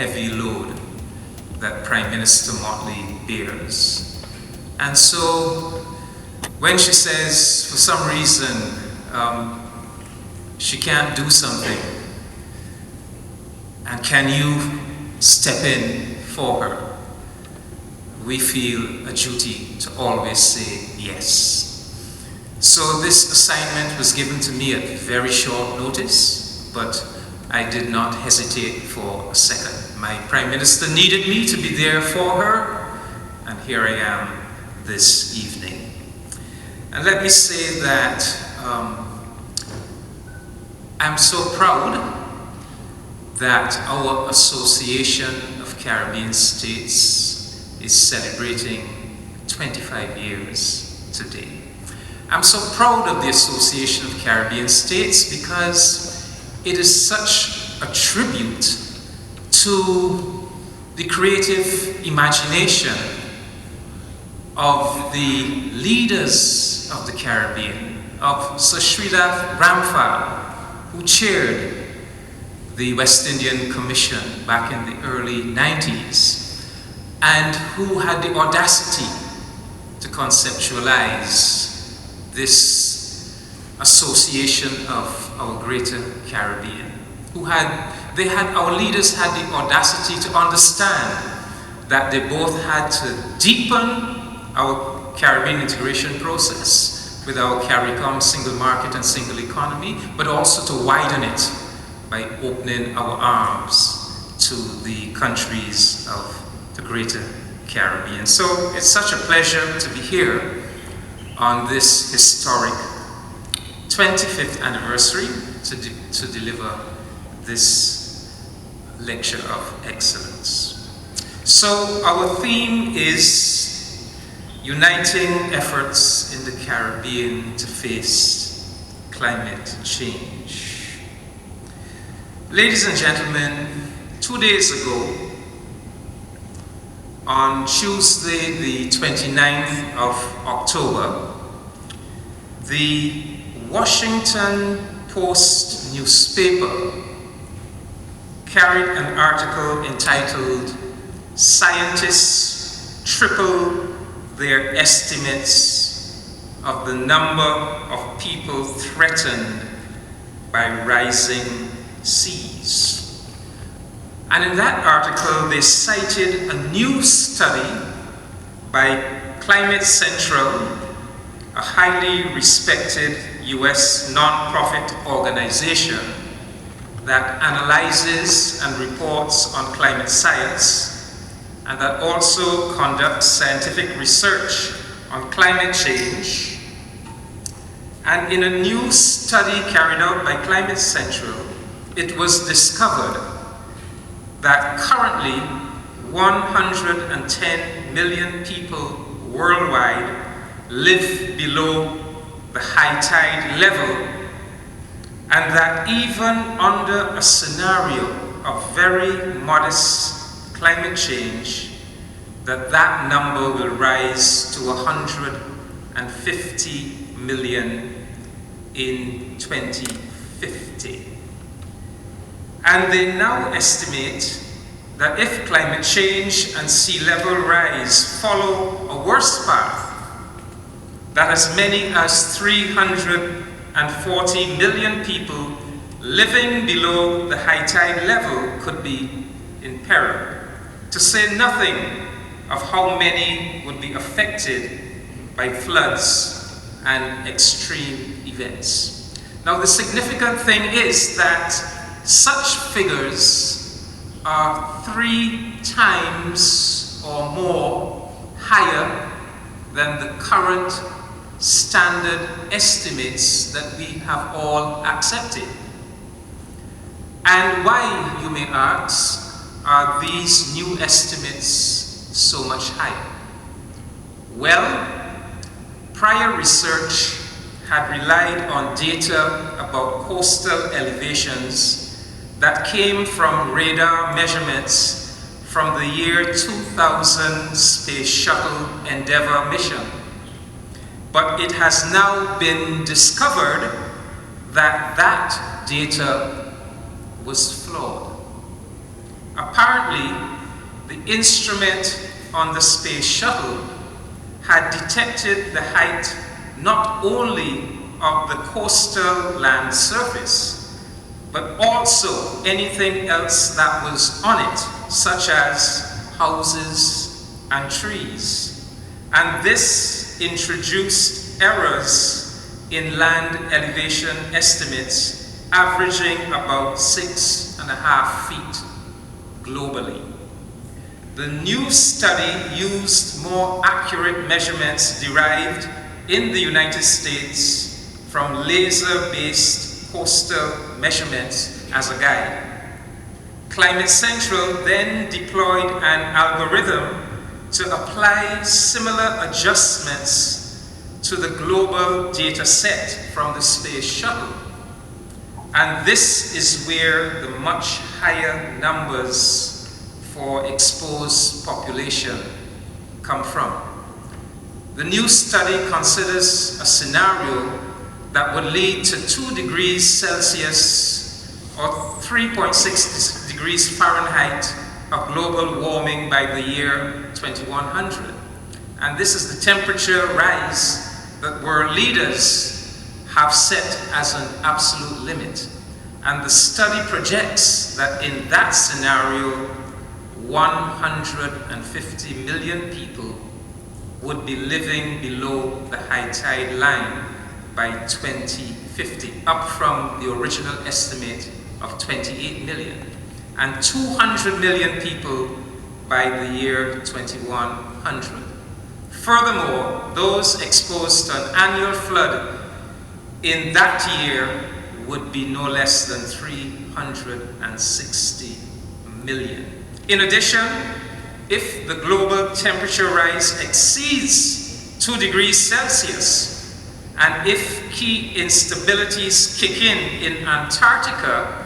heavy load that Prime Minister Motley bears. And so when she says, for some reason, she can't do something, and can you step in for her, we feel a duty to always say yes. So this assignment was given to me at very short notice, but I did not hesitate for a second. My Prime Minister needed me to be there for her, and here I am this evening. And let me say that I'm so proud that our Association of Caribbean States is celebrating 25 years today. I'm so proud of the Association of Caribbean States because it is such a tribute to the creative imagination of the leaders of the Caribbean, of Sir Sridhar Ramphal, who chaired the West Indian Commission back in the early 90s, and who had the audacity to conceptualize this association of our greater Caribbean. Our leaders had the audacity to understand that they both had to deepen our Caribbean integration process with our CARICOM single market and single economy, but also to widen it by opening our arms to the countries of the greater Caribbean. So it's such a pleasure to be here on this historic 25th anniversary to deliver this lecture of excellence. So our theme is uniting efforts in the Caribbean to face climate change. Ladies and gentlemen, 2 days ago, on Tuesday the 29th of October, the Washington Post newspaper carried an article entitled "Scientists Triple Their Estimates of the Number of People Threatened by Rising Seas." And in that article, they cited a new study by Climate Central, a highly respected US nonprofit organization that analyzes and reports on climate science, and that also conducts scientific research on climate change. And in a new study carried out by Climate Central, it was discovered that currently 110 million people worldwide live below the high tide level, and that even under a scenario of very modest climate change, that number will rise to 150 million in 2050. And they now estimate that if climate change and sea level rise follow a worse path, that as many as 340 million people living below the high tide level could be in peril, to say nothing of how many would be affected by floods and extreme events. Now, the significant thing is that such figures are 3 times or more higher than the current standard estimates that we have all accepted. And why, you may ask, are these new estimates so much higher? Well, prior research had relied on data about coastal elevations that came from radar measurements from the year 2000 Space Shuttle Endeavour mission. But it has now been discovered that that data was flawed. Apparently, the instrument on the space shuttle had detected the height not only of the coastal land surface, but also anything else that was on it, such as houses and trees. And this introduced errors in land elevation estimates averaging about 6.5 feet globally. The new study used more accurate measurements derived in the United States from laser-based coastal measurements as a guide. Climate Central then deployed an algorithm to apply similar adjustments to the global data set from the space shuttle. And this is where the much higher numbers for exposed population come from. The new study considers a scenario that would lead to 2 degrees Celsius or 3.6 degrees Fahrenheit of global warming by the year 2100. And this is the temperature rise that world leaders have set as an absolute limit. And the study projects that in that scenario, 150 million people would be living below the high tide line by 2050, up from the original estimate of 28 million, and 200 million people by the year 2100. Furthermore, those exposed to an annual flood in that year would be no less than 360 million. In addition, if the global temperature rise exceeds 2 degrees Celsius, and if key instabilities kick in Antarctica,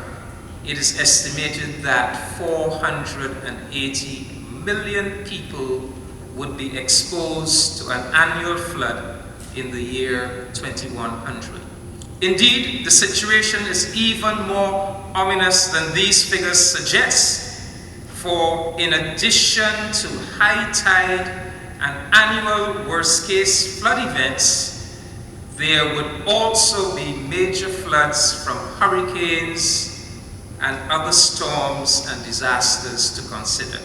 it is estimated that 480 million people would be exposed to an annual flood in the year 2100. Indeed, the situation is even more ominous than these figures suggest. For in addition to high tide and annual worst-case flood events, there would also be major floods from hurricanes and other storms and disasters to consider.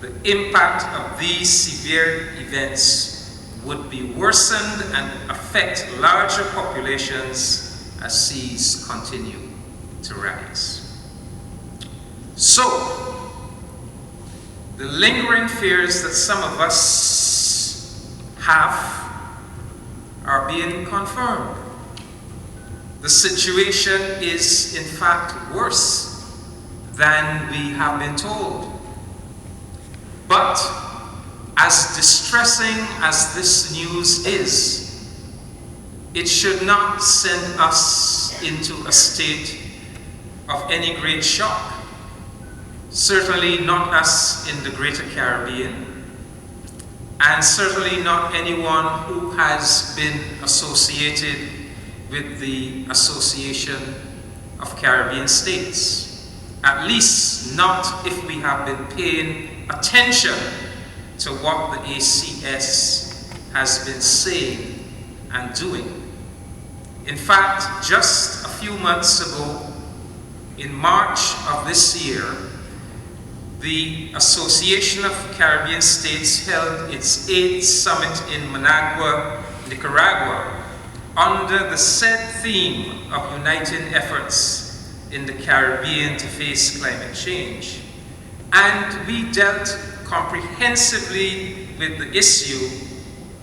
The impact of these severe events would be worsened and affect larger populations as seas continue to rise. So, the lingering fears that some of us have are being confirmed. The situation is, in fact, worse than we have been told. But, as distressing as this news is, it should not send us into a state of any great shock. Certainly not us in the Greater Caribbean, and certainly not anyone who has been associated with the Association of Caribbean States. At least not if we have been paying attention to what the ACS has been saying and doing. In fact, just a few months ago, in March of this year, the Association of Caribbean States held its 8th summit in Managua, Nicaragua, under the said theme of uniting efforts in the Caribbean to face climate change. And we dealt comprehensively with the issue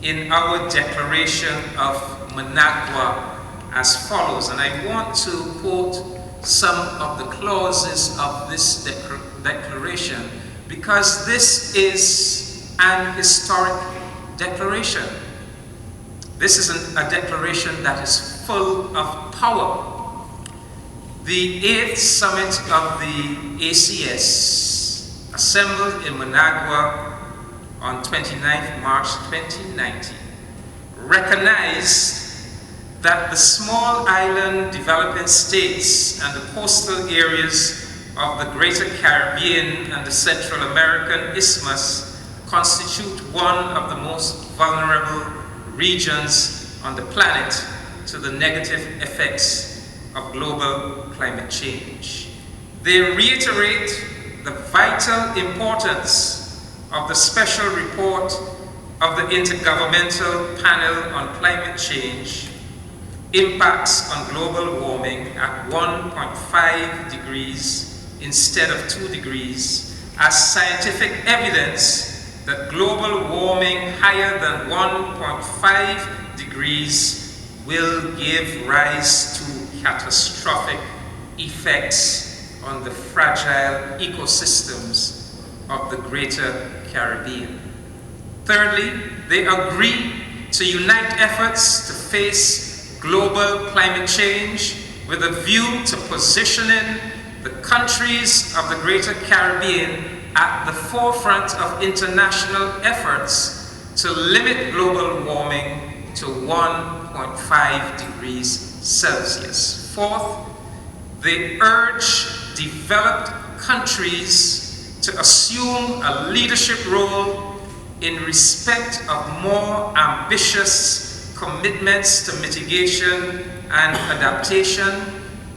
in our declaration of Managua as follows. And I want to quote some of the clauses of this declaration, because this is an historic declaration. This is a declaration that is full of power. The 8th summit of the ACS, assembled in Managua on 29th March 2019, recognized that the small island developing states and the coastal areas of the Greater Caribbean and the Central American Isthmus constitute one of the most vulnerable regions on the planet to the negative effects of global climate change. They reiterate the vital importance of the special report of the Intergovernmental Panel on Climate Change, impacts on global warming at 1.5 degrees instead of 2 degrees, as scientific evidence that global warming higher than 1.5 degrees will give rise to catastrophic effects on the fragile ecosystems of the Greater Caribbean. Thirdly, they agree to unite efforts to face global climate change with a view to positioning the countries of the Greater Caribbean at the forefront of international efforts to limit global warming to 1.5 degrees Celsius. Fourth, they urge developed countries to assume a leadership role in respect of more ambitious commitments to mitigation and adaptation,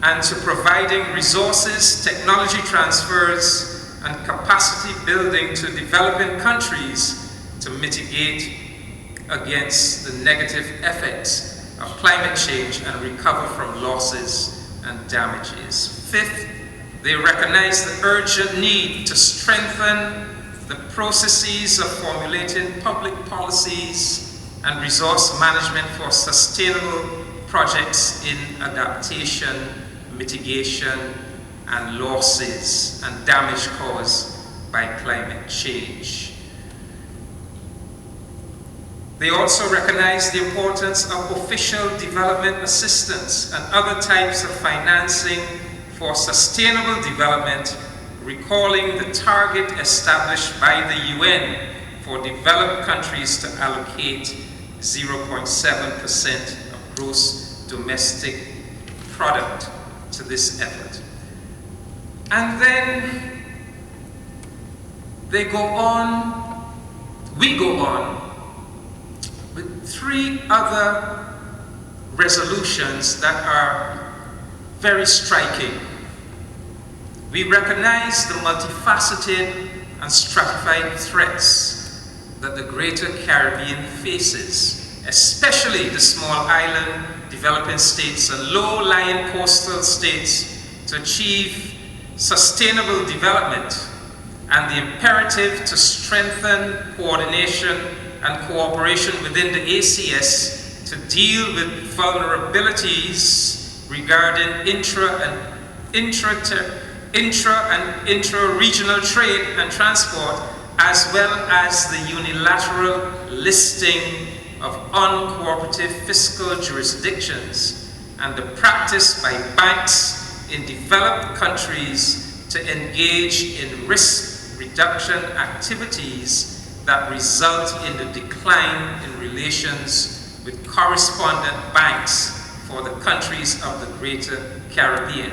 and to providing resources, technology transfers, and capacity building to developing countries to mitigate against the negative effects of climate change and recover from losses and damages. Fifth, they recognize the urgent need to strengthen the processes of formulating public policies and resource management for sustainable projects in adaptation, mitigation, and losses and damage caused by climate change. They also recognize the importance of official development assistance and other types of financing for sustainable development, recalling the target established by the UN for developed countries to allocate 0.7% of gross domestic product to this effort. And then we go on with three other resolutions that are very striking. We recognize the multifaceted and stratified threats that the Greater Caribbean faces, especially the small island developing states and low-lying coastal states, to achieve sustainable development, and the imperative to strengthen coordination and cooperation within the ACS to deal with vulnerabilities regarding intra-regional trade and transport, as well as the unilateral listing of uncooperative fiscal jurisdictions and the practice by banks in developed countries to engage in risk reduction activities that result in the decline in relations with correspondent banks for the countries of the Greater Caribbean.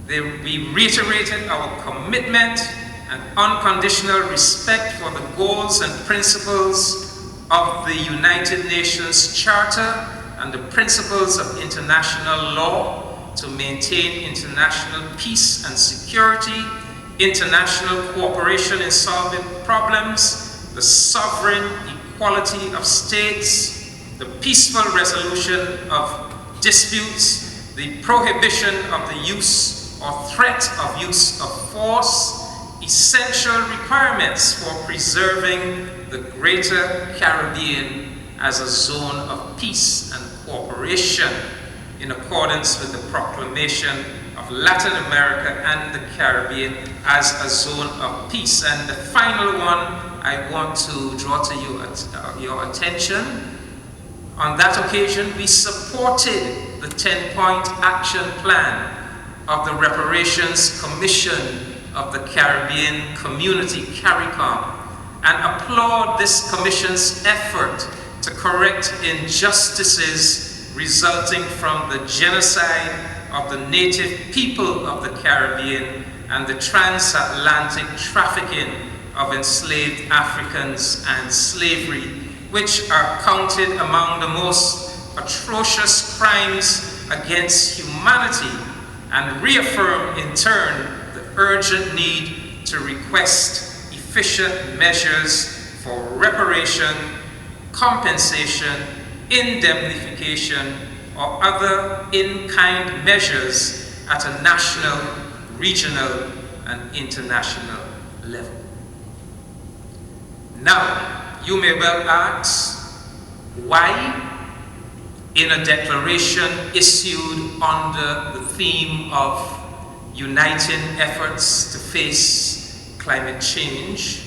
We reiterated our commitment and unconditional respect for the goals and principles of the United Nations Charter and the principles of international law to maintain international peace and security, international cooperation in solving problems, the sovereign equality of states, the peaceful resolution of disputes, the prohibition of the use or threat of use of force, essential requirements for preserving the Greater Caribbean as a zone of peace and cooperation in accordance with the proclamation of Latin America and the Caribbean as a zone of peace. And the final one I want to draw to your attention. On that occasion, we supported the 10-point action plan of the Reparations Commission of the Caribbean Community, CARICOM, and applaud this commission's effort to correct injustices resulting from the genocide of the native people of the Caribbean and the transatlantic trafficking of enslaved Africans and slavery, which are counted among the most atrocious crimes against humanity, and reaffirm in turn the urgent need to request efficient measures for reparation, compensation, indemnification, or other in-kind measures at a national, regional, and international level. Now, you may well ask, why, in a declaration issued under the theme of uniting efforts to face climate change,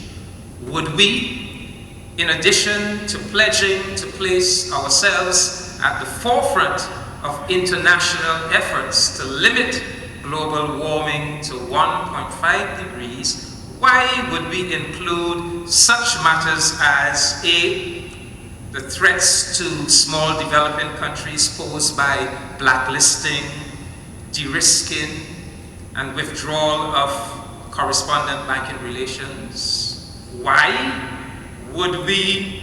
would we, in addition to pledging to place ourselves at the forefront of international efforts to limit global warming to 1.5 degrees, why would we include such matters as A, the threats to small developing countries posed by blacklisting, de-risking, and withdrawal of correspondent banking relations? Why would we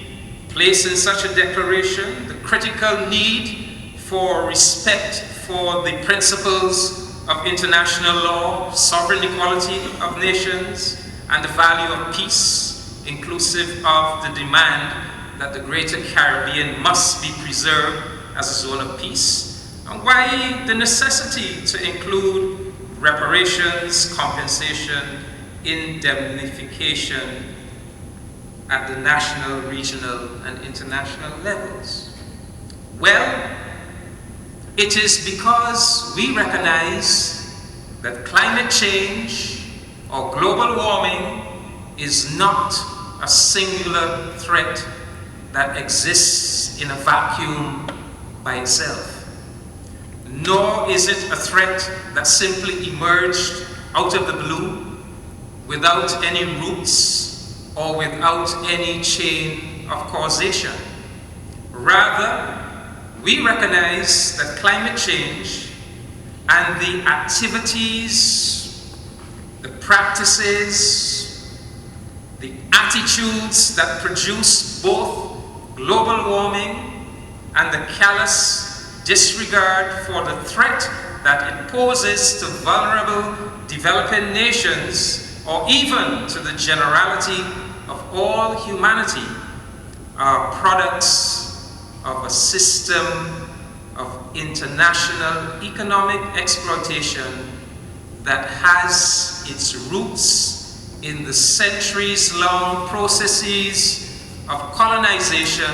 place in such a declaration the critical need for respect for the principles of international law, sovereign equality of nations, and the value of peace, inclusive of the demand that the Greater Caribbean must be preserved as a zone of peace? And why the necessity to include reparations, compensation, indemnification at the national, regional, and international levels? Well, it is because we recognize that climate change or global warming is not a singular threat that exists in a vacuum by itself, nor is it a threat that simply emerged out of the blue without any roots or without any chain of causation. Rather, we recognize that climate change and the activities, the practices, the attitudes that produce both global warming and the callous disregard for the threat that it poses to vulnerable developing nations, or even to the generality of all humanity, are products of a system of international economic exploitation that has its roots in the centuries-long processes of colonization,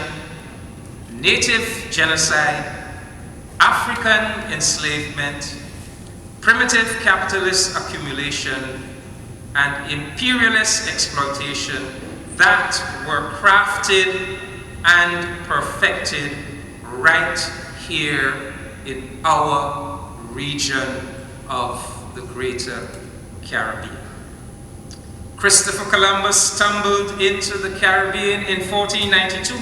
native genocide, African enslavement, primitive capitalist accumulation, and imperialist exploitation that were crafted and perfected right here in our region of the Greater Caribbean. Christopher Columbus stumbled into the Caribbean in 1492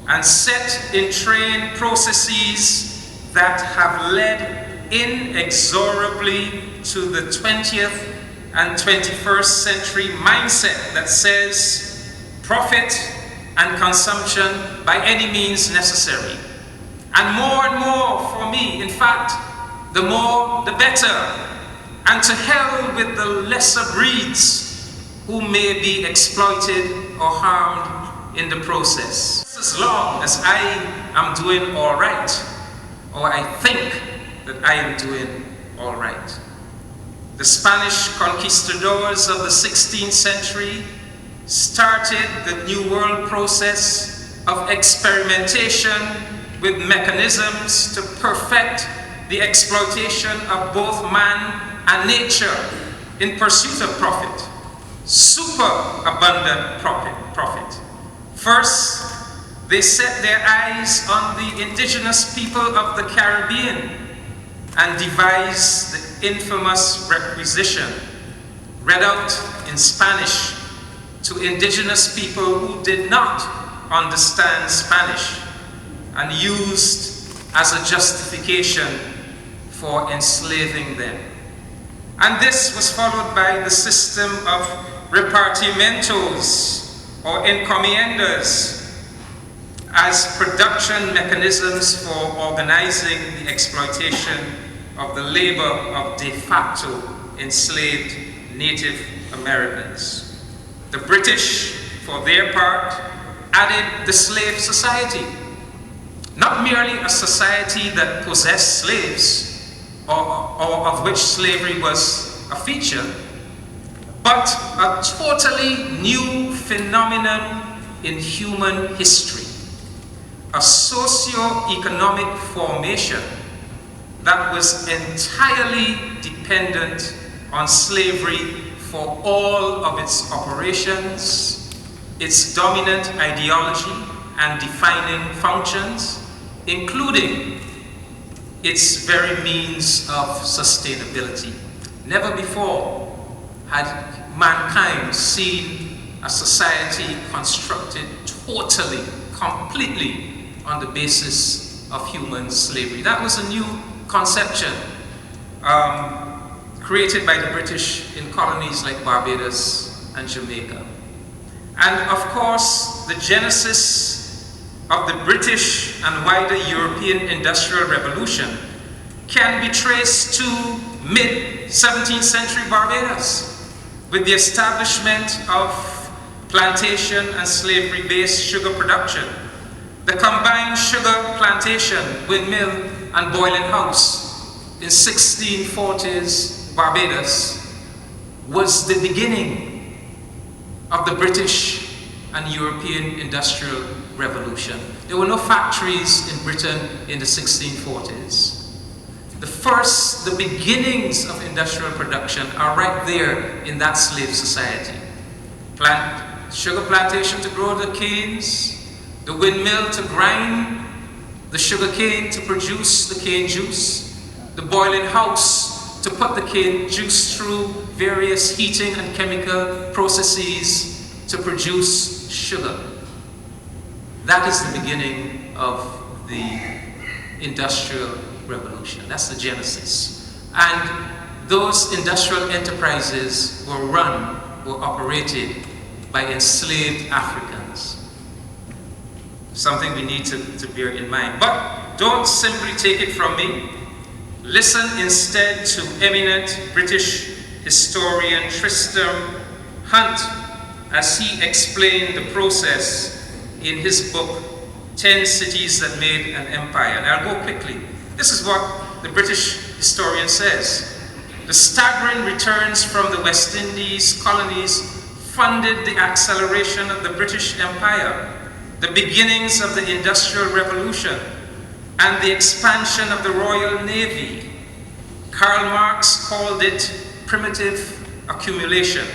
and set in train processes that have led inexorably to the 20th and 21st century mindset that says profit and consumption by any means necessary. And more for me, in fact, the more the better. And to hell with the lesser breeds who may be exploited or harmed in the process. As long as I am doing all right, or I think that I am doing all right. The Spanish conquistadors of the 16th century started the New World process of experimentation with mechanisms to perfect the exploitation of both man and nature in pursuit of profit, superabundant profit. First, they set their eyes on the indigenous people of the Caribbean and devised the infamous requisition, read out in Spanish to indigenous people who did not understand Spanish, and used as a justification for enslaving them. And this was followed by the system of repartimentos or encomiendas as production mechanisms for organizing the exploitation of the labor of de facto enslaved Native Americans. The British, for their part, added the slave society, not merely a society that possessed slaves or of which slavery was a feature, but a totally new phenomenon in human history, a socio-economic formation that was entirely dependent on slavery for all of its operations, its dominant ideology and defining functions, including its very means of sustainability. Never before had mankind seen a society constructed totally, completely on the basis of human slavery. That was a new conception created by the British in colonies like Barbados and Jamaica. And of course, the genesis of the British and wider European Industrial Revolution can be traced to mid-17th century Barbados, with the establishment of plantation and slavery-based sugar production. The combined sugar plantation, windmill, and boiling house in 1640s Barbados was the beginning of the British and European Industrial Revolution. There were no factories in Britain in the 1640s. The beginnings of industrial production are right there in that slave society. Sugar plantation to grow the canes, the windmill to grind the sugar cane to produce the cane juice, the boiling house to put the cane juice through various heating and chemical processes to produce sugar. That is the beginning of the Industrial Revolution. That's the genesis. And those industrial enterprises were operated by enslaved Africans. Something we need to bear in mind. But don't simply take it from me. Listen instead to eminent British historian Tristram Hunt as he explained the process in his book, 10 Cities That Made an Empire. And I'll go quickly. This is what the British historian says. The staggering returns from the West Indies colonies funded the acceleration of the British Empire, the beginnings of the Industrial Revolution, and the expansion of the Royal Navy. Karl Marx called it primitive accumulation.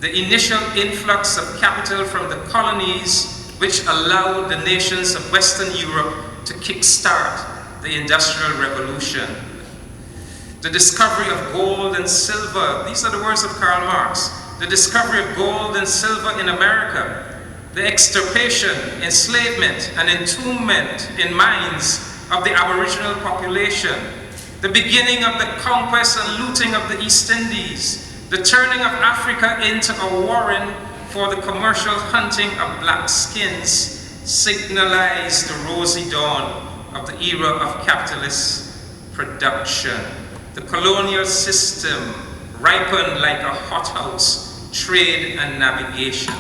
The initial influx of capital from the colonies, which allowed the nations of Western Europe to kickstart the Industrial Revolution. The discovery of gold and silver, these are the words of Karl Marx. The discovery of gold and silver in America, the extirpation, enslavement, and entombment in mines of the Aboriginal population, the beginning of the conquest and looting of the East Indies, the turning of Africa into a warren for the commercial hunting of black skins, signalized the rosy dawn of the era of capitalist production. The colonial system ripened like a hothouse, trade and navigation.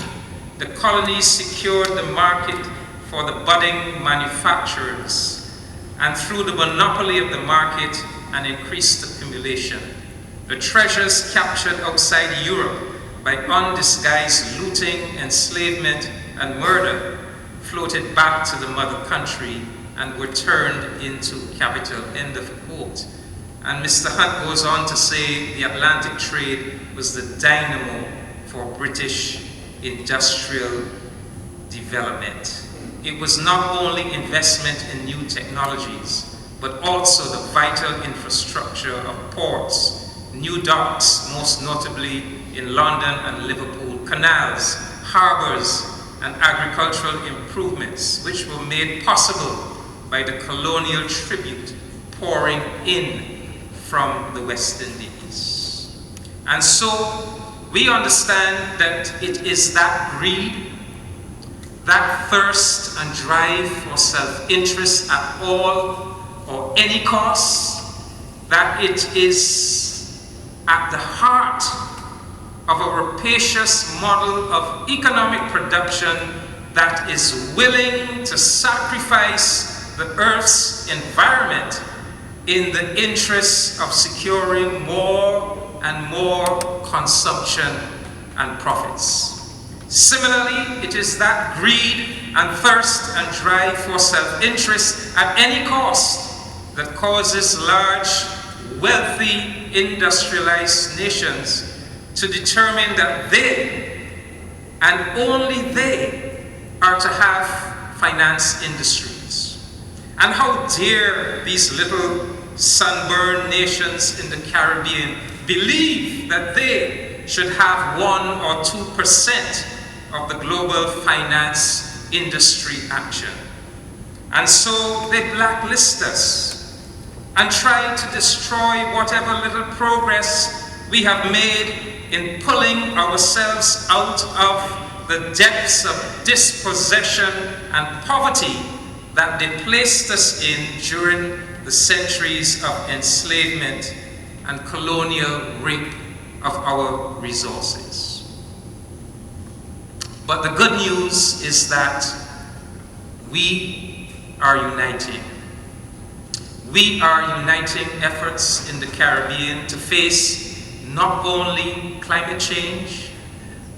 The colonies secured the market for the budding manufacturers, and through the monopoly of the market and increased accumulation, the treasures captured outside Europe by undisguised looting, enslavement, and murder floated back to the mother country and were turned into capital. End of quote. And Mr. Hunt goes on to say the Atlantic trade was the dynamo for British industrial development. It was not only investment in new technologies, but also the vital infrastructure of ports, new docks, most notably in London and Liverpool, canals, harbors, and agricultural improvements, which were made possible by the colonial tribute pouring in from the West Indies. And so we understand that it is that greed, that thirst and drive for self-interest at all or any cost, that it is at the heart of a rapacious model of economic production that is willing to sacrifice the Earth's environment in the interest of securing more and more consumption and profits. Similarly, it is that greed and thirst and drive for self-interest at any cost that causes large, wealthy, industrialized nations to determine that they, and only they, are to have finance industries. And how dare these little sunburned nations in the Caribbean believe that they should have 1 or 2% of the global finance industry action. And so they blacklist us and try to destroy whatever little progress we have made in pulling ourselves out of the depths of dispossession and poverty that they placed us in during the centuries of enslavement and colonial rape of our resources. But the good news is that we are uniting. We are uniting efforts in the Caribbean to face not only climate change,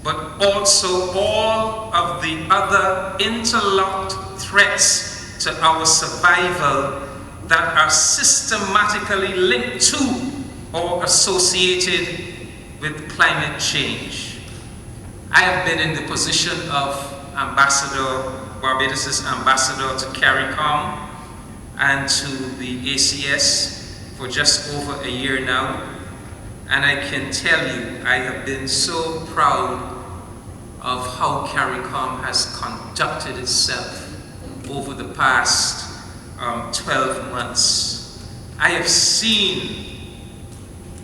but also all of the other interlocked threats to our survival that are systematically linked to or associated with climate change. I have been in the position of Barbados' ambassador to CARICOM and to the ACS for just over a year now. And I can tell you, I have been so proud of how CARICOM has conducted itself over the past 12 months. I have seen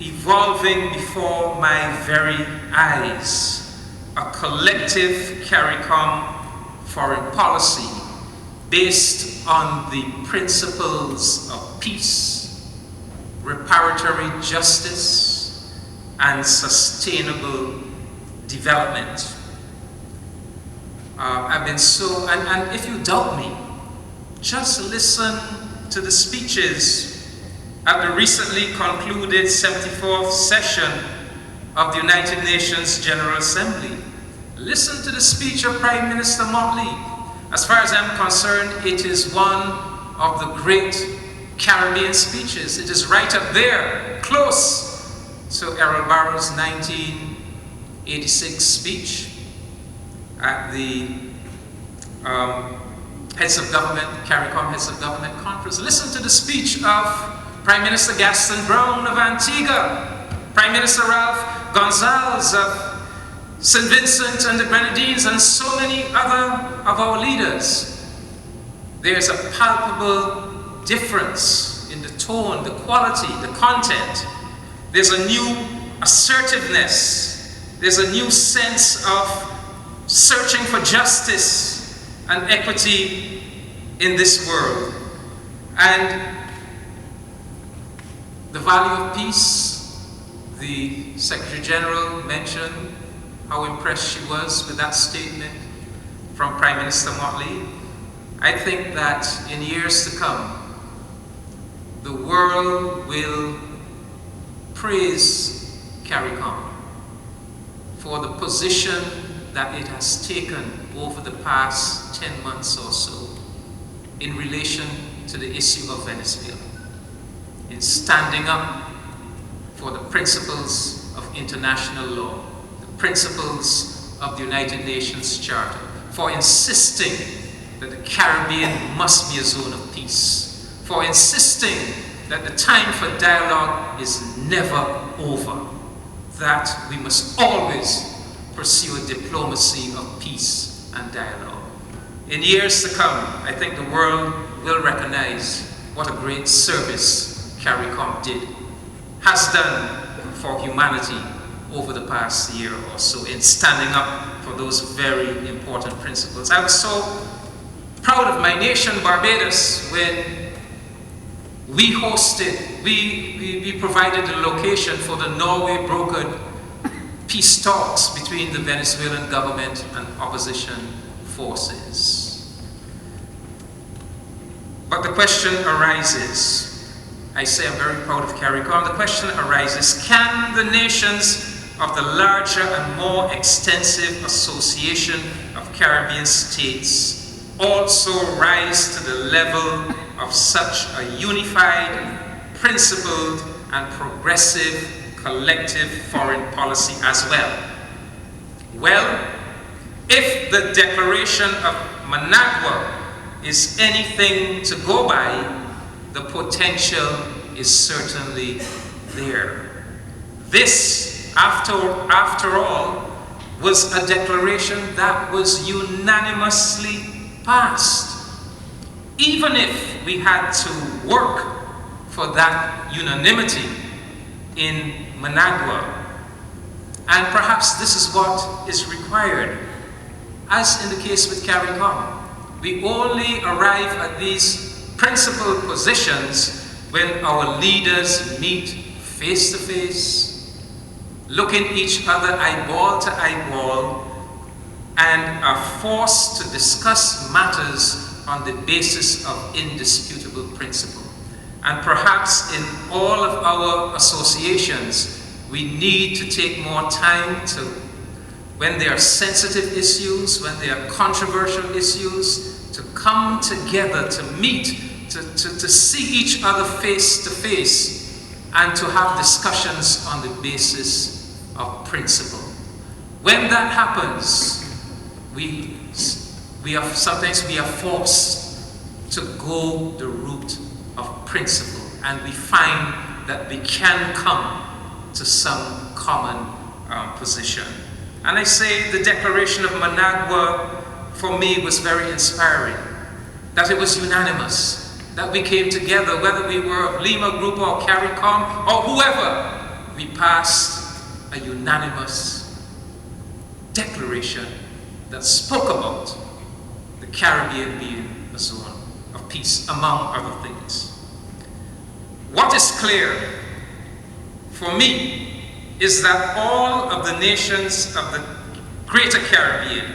evolving before my very eyes a collective CARICOM foreign policy based on the principles of peace, reparatory justice, and sustainable development. I've been so, and if you doubt me, just listen to the speeches at the recently concluded 74th session of the United Nations General Assembly. Listen to the speech of Prime Minister Motley. As far as I'm concerned, it is one of the great Caribbean speeches. It is right up there, close to Errol Barrow's 1986 speech at the Heads of Government, CARICOM Heads of Government Conference. Listen to the speech of Prime Minister Gaston Brown of Antigua, Prime Minister Ralph Gonzalez of St. Vincent and the Grenadines, and so many other of our leaders. There's a palpable difference in the tone, the quality, the content. There's a new assertiveness. There's a new sense of searching for justice and equity in this world. And the value of peace, the Secretary General mentioned how impressed she was with that statement from Prime Minister Motley. I think that in years to come, the world will praise CARICOM for the position that it has taken over the past 10 months or so in relation to the issue of Venezuela, in standing up for the principles of international law, the principles of the United Nations Charter, for insisting that the Caribbean must be a zone of peace, for insisting that the time for dialogue is never over, that we must always pursue a diplomacy of peace and dialogue. In years to come, I think the world will recognize what a great service CARICOM has done for humanity over the past year or so in standing up for those very important principles. I was so proud of my nation, Barbados, when we hosted, we provided the location for the Norway brokered peace talks between the Venezuelan government and opposition forces. But the question arises, I say I'm very proud of CARICOM, the question arises, can the nations of the larger and more extensive association of Caribbean states also rise to the level of such a unified, principled, and progressive collective foreign policy as well? Well, if the Declaration of Managua is anything to go by, the potential is certainly there. This, after all, was a declaration that was unanimously passed. Even if we had to work for that unanimity in Managua, and perhaps this is what is required, as in the case with CARICOM. We only arrive at these principal positions when our leaders meet face to face, looking each other eyeball to eyeball, and are forced to discuss matters on the basis of indisputable principle. And perhaps in all of our associations, we need to take more time to, when there are sensitive issues, when there are controversial issues, to come together, to meet, to see each other face to face, and to have discussions on the basis of principle. When that happens, sometimes we are forced to go the route of principle, and we find that we can come to some common position. And I say the Declaration of Managua, for me, was very inspiring. That it was unanimous, that we came together, whether we were of Lima Group or CARICOM or whoever, we passed a unanimous declaration that spoke about the Caribbean being a zone of peace, among other things. What is clear for me is that all of the nations of the Greater Caribbean,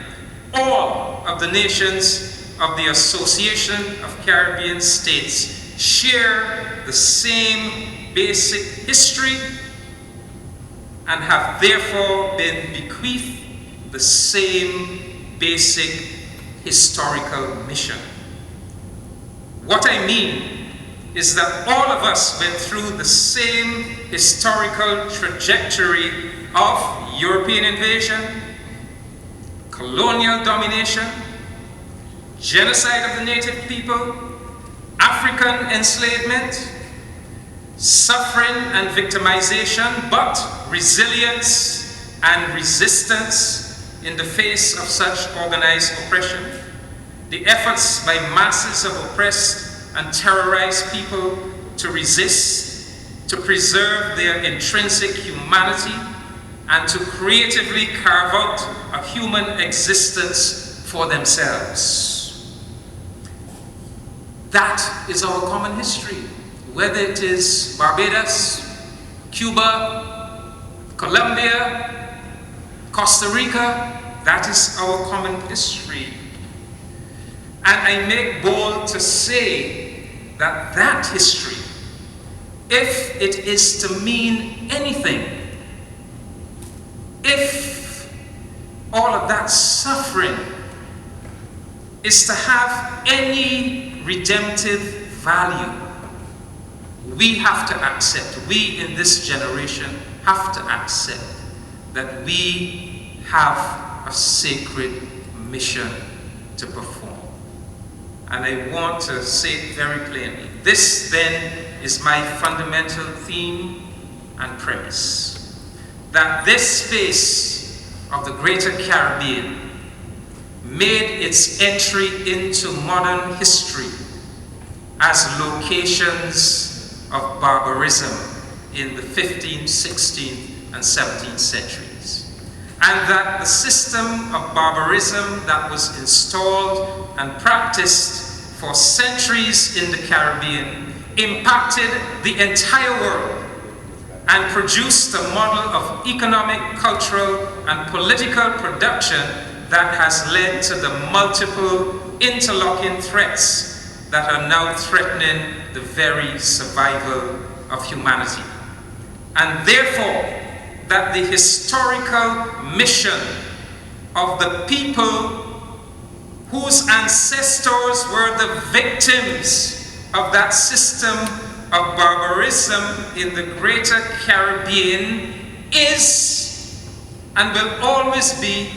all of the nations of the Association of Caribbean States share the same basic history and have therefore been bequeathed the same basic historical mission. What I mean is that all of us went through the same historical trajectory of European invasion, colonial domination, genocide of the native people, African enslavement, suffering and victimization, but resilience and resistance in the face of such organized oppression, the efforts by masses of oppressed and terrorized people to resist, to preserve their intrinsic humanity, and to creatively carve out a human existence for themselves. That is our common history, whether it is Barbados, Cuba, Colombia, Costa Rica, that is our common history. And I make bold to say that that history, if it is to mean anything, if all of that suffering is to have any redemptive value, we have to accept, we in this generation have to accept that we have a sacred mission to perform. And I want to say it very plainly. This then is my fundamental theme and premise. That this space of the Greater Caribbean made its entry into modern history as locations of barbarism in the 15th, 16th, and 17th centuries, and that the system of barbarism that was installed and practiced for centuries in the Caribbean impacted the entire world and produced a model of economic, cultural, and political production that has led to the multiple interlocking threats that are now threatening the very survival of humanity. And therefore, that the historical mission of the people whose ancestors were the victims of that system of barbarism in the greater Caribbean is and will always be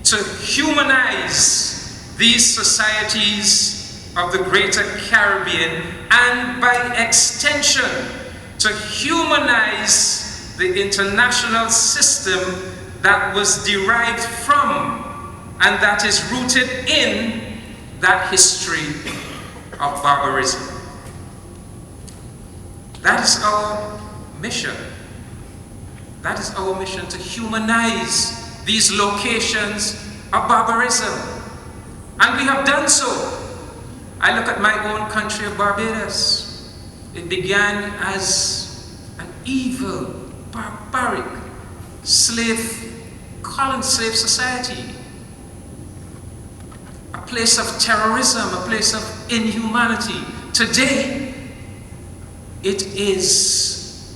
to humanize these societies of the greater Caribbean, and by extension to humanize the international system that was derived from and that is rooted in that history of barbarism. That is our mission. That is our mission, to humanize these locations of barbarism. And we have done so. I look at my own country of Barbados. It began as an evil, barbaric slave society. A place of terrorism, a place of inhumanity. Today, it is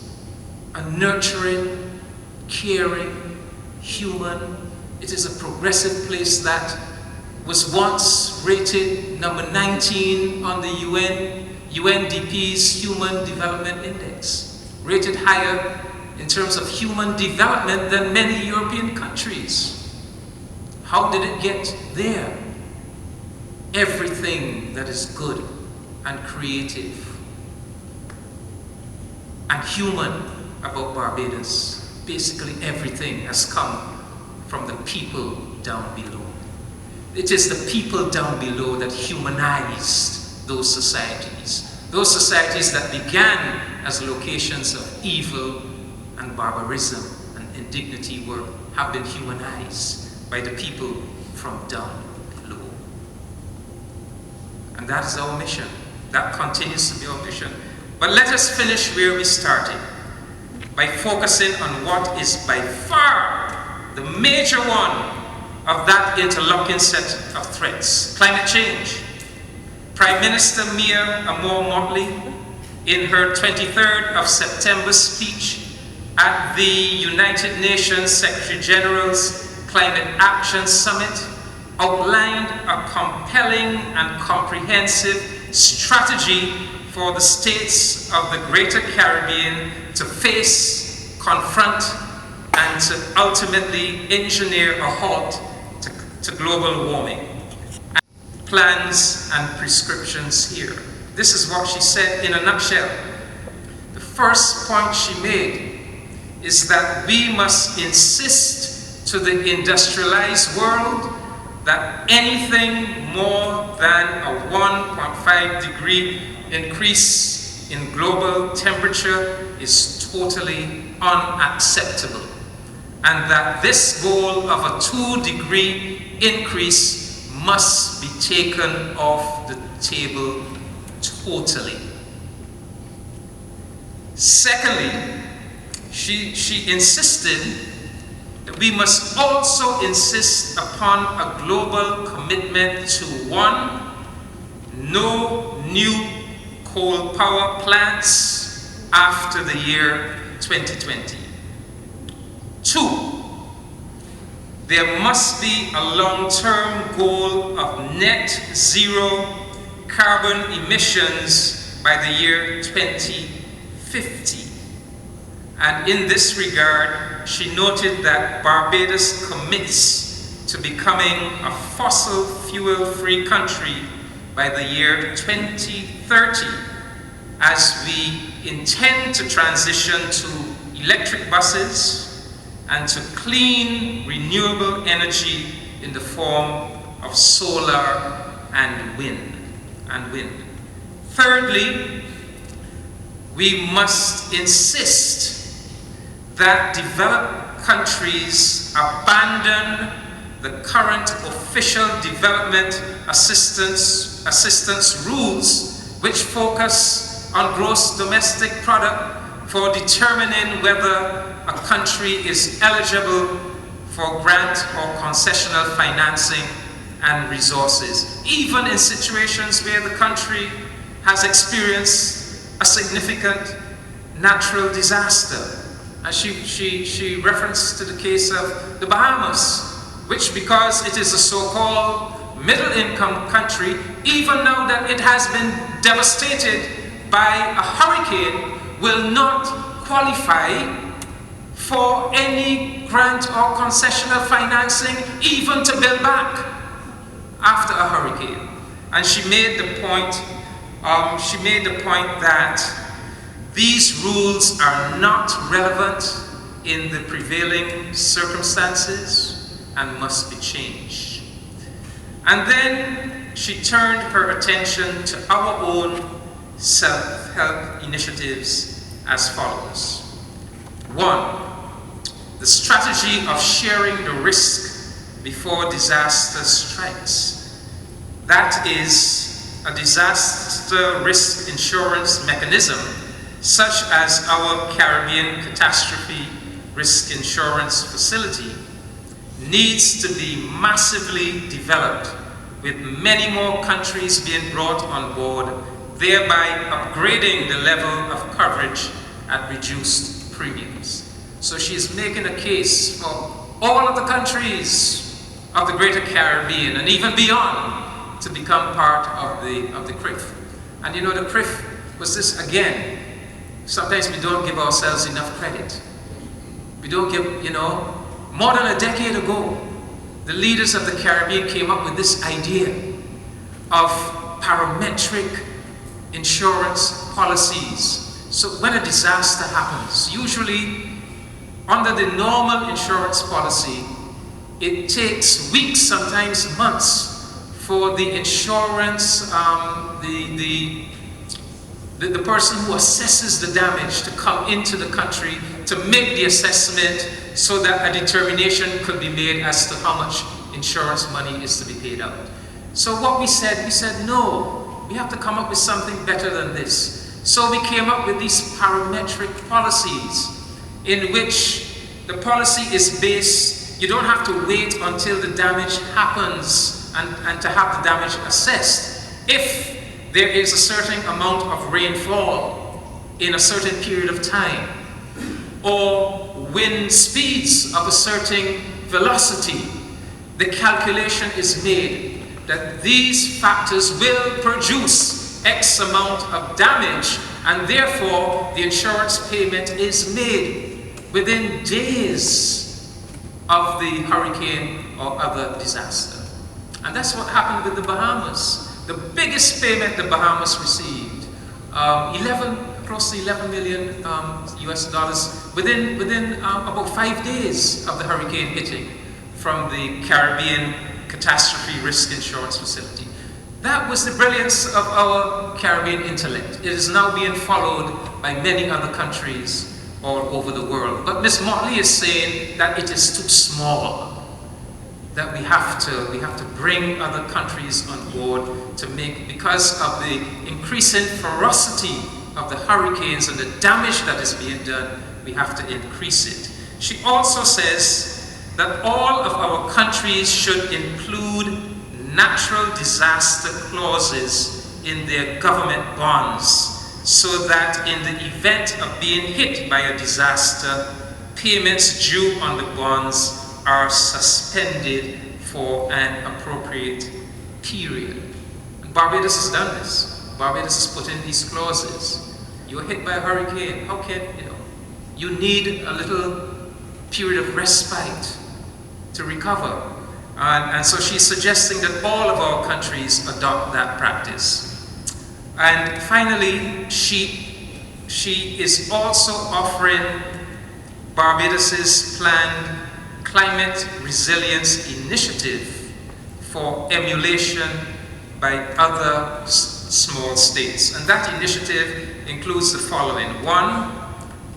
a nurturing, caring, human. It is a progressive place that was once rated number 19 on the UNDP's Human Development Index, rated higher in terms of human development than many European countries. How did it get there? Everything that is good and creative and human about Barbados, basically everything has come from the people down below. It is the people down below that humanized those societies that began as locations of evil and barbarism and indignity have been humanized by the people from down below. And that is our mission. That continues to be our mission. But let us finish where we started, by focusing on what is by far the major one of that interlocking set of threats: climate change. Prime Minister Mia Amor-Motley, in her 23rd of September speech at the United Nations Secretary General's Climate Action Summit, outlined a compelling and comprehensive strategy for the states of the Greater Caribbean to face, confront, and to ultimately engineer a halt to global warming. Plans and prescriptions here. This is what she said in a nutshell. The first point she made is that we must insist to the industrialized world that anything more than a 1.5 degree increase in global temperature is totally unacceptable, and that this goal of a 2-degree increase must be taken off the table totally. Secondly, she insisted that we must also insist upon a global commitment to 1, no new coal power plants after the year 2020. 2, there must be a long-term goal of net zero carbon emissions by the year 2050. And in this regard, she noted that Barbados commits to becoming a fossil fuel-free country by the year 2030, as we intend to transition to electric buses and to clean, renewable energy in the form of solar and wind. Thirdly, we must insist that developed countries abandon the current official development assistance rules, which focus on gross domestic product for determining whether a country is eligible for grant or concessional financing and resources, even in situations where the country has experienced a significant natural disaster. And she referenced to the case of the Bahamas, which, because it is a so-called middle-income country, even now that it has been devastated by a hurricane, will not qualify for any grant or concessional financing, even to build back after a hurricane. And she made the point that these rules are not relevant in the prevailing circumstances and must be changed. And then she turned her attention to our own self-help initiatives as follows. 1. The strategy of sharing the risk before disaster strikes. That is a disaster risk insurance mechanism, such as our Caribbean Catastrophe Risk Insurance Facility, needs to be massively developed, with many more countries being brought on board, thereby upgrading the level of coverage at reduced premiums. So she is making a case for all of the countries of the Greater Caribbean and even beyond to become part of the CRIF. And you know, the CRIF was this, again, sometimes we don't give ourselves enough credit. We don't give, you know, more than a decade ago, the leaders of the Caribbean came up with this idea of parametric insurance policies. So when a disaster happens, usually under the normal insurance policy, it takes weeks, sometimes months, for the insurance, the person who assesses the damage to come into the country to make the assessment so that a determination could be made as to how much insurance money is to be paid out. So what we said no, we have to come up with something better than this. So we came up with these parametric policies, in which the policy is based, you don't have to wait until the damage happens and to have the damage assessed. If there is a certain amount of rainfall in a certain period of time, or wind speeds of a certain velocity, the calculation is made that these factors will produce X amount of damage, and therefore the insurance payment is made within days of the hurricane or other disaster. And that's what happened with the Bahamas. The biggest payment the Bahamas received, close to 11 million US dollars within about 5 days of the hurricane hitting, from the Caribbean Catastrophe Risk Insurance Facility. That was the brilliance of our Caribbean intellect. It is now being followed by many other countries all over the world. But Ms. Motley is saying that it is too small, that we have to bring other countries on board to make, because of the increasing ferocity of the hurricanes and the damage that is being done, we have to increase it. She also says that all of our countries should include natural disaster clauses in their government bonds, so that in the event of being hit by a disaster, payments due on the bonds are suspended for an appropriate period. And Barbados has done this. Barbados has put in these clauses. You're hit by a hurricane, how can, you need a little period of respite to recover. And so she's suggesting that all of our countries adopt that practice. And finally, she is also offering Barbados's planned climate resilience initiative for emulation by other small states. And that initiative includes the following. One,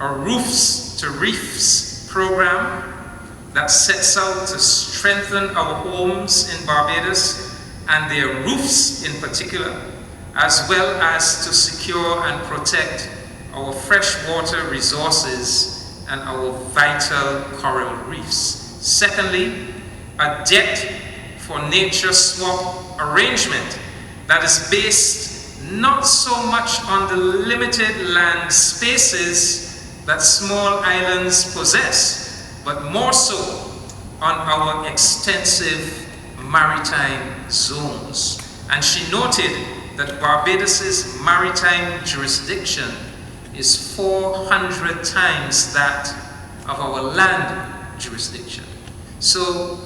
a Roofs to Reefs program that sets out to strengthen our homes in Barbados and their roofs in particular, as well as to secure and protect our freshwater resources and our vital coral reefs. Secondly, a debt for nature swap arrangement that is based not so much on the limited land spaces that small islands possess, but more so on our extensive maritime zones. And she noted that Barbados's maritime jurisdiction is 400 times that of our land jurisdiction. So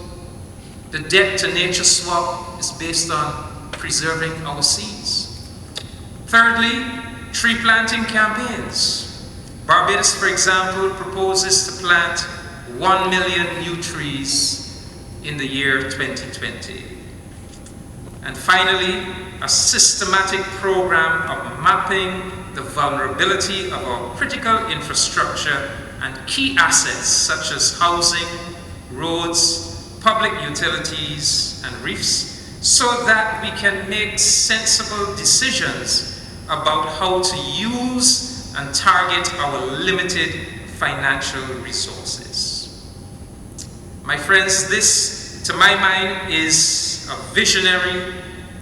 the debt to nature swap is based on preserving our seas. Thirdly, tree planting campaigns. Barbados, for example, proposes to plant 1 million new trees in the year 2020. And finally, a systematic program of mapping the vulnerability of our critical infrastructure and key assets such as housing, roads, public utilities, and reefs, so that we can make sensible decisions about how to use and target our limited financial resources. My friends, this, to my mind, is a visionary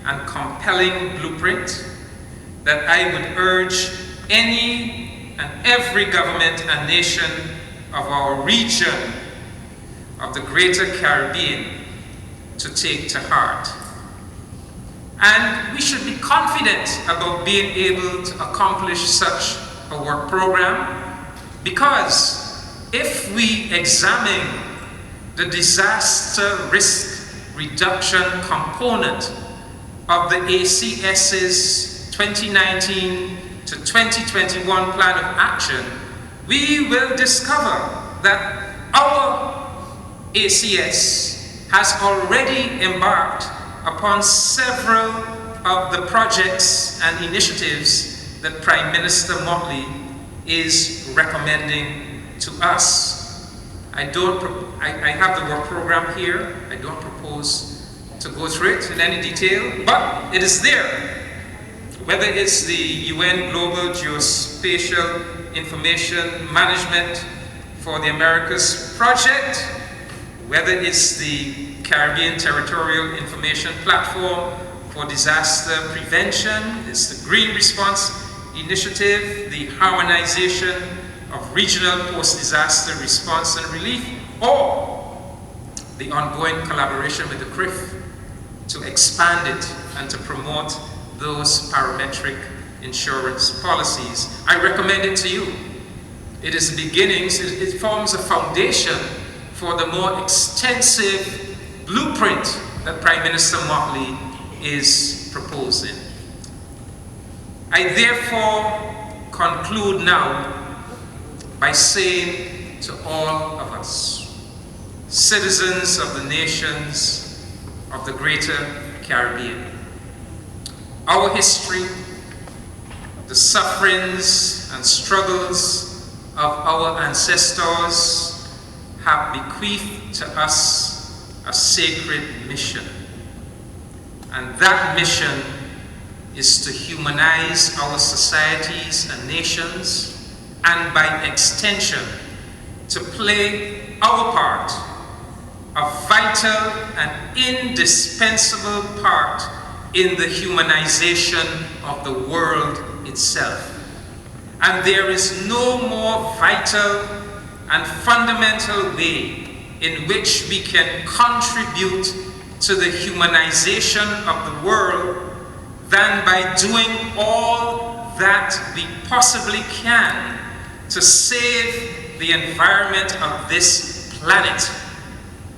and compelling blueprint that I would urge any and every government and nation of our region of the Greater Caribbean to take to heart. And we should be confident about being able to accomplish such a work program, because if we examine the disaster risk reduction component of the ACS's 2019 to 2021 plan of action, we will discover that our ACS has already embarked upon several of the projects and initiatives that Prime Minister Motley is recommending to us. I have the work program here. I don't propose to go through it in any detail, but it is there. Whether it's the UN Global Geospatial Information Management for the Americas project, whether it's the Caribbean Territorial Information Platform for Disaster Prevention, it's the Green Response Initiative, the harmonization of regional post-disaster response and relief, or the ongoing collaboration with the CRIF to expand it and to promote those parametric insurance policies. I recommend it to you. It is the beginnings, it forms a foundation for the more extensive blueprint that Prime Minister Motley is proposing. I therefore conclude now by saying to all of us, citizens of the nations of the Greater Caribbean, our history, the sufferings and struggles of our ancestors have bequeathed to us a sacred mission. And that mission is to humanize our societies and nations, and by extension, to play our part, a vital and indispensable part in the humanization of the world itself. And there is no more vital and fundamental way in which we can contribute to the humanization of the world than by doing all that we possibly can to save the environment of this planet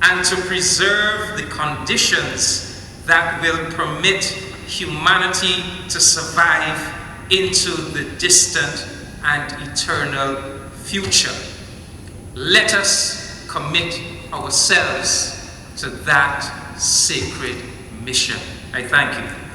and to preserve the conditions that will permit humanity to survive into the distant and eternal future. Let us commit ourselves to that sacred mission. I thank you.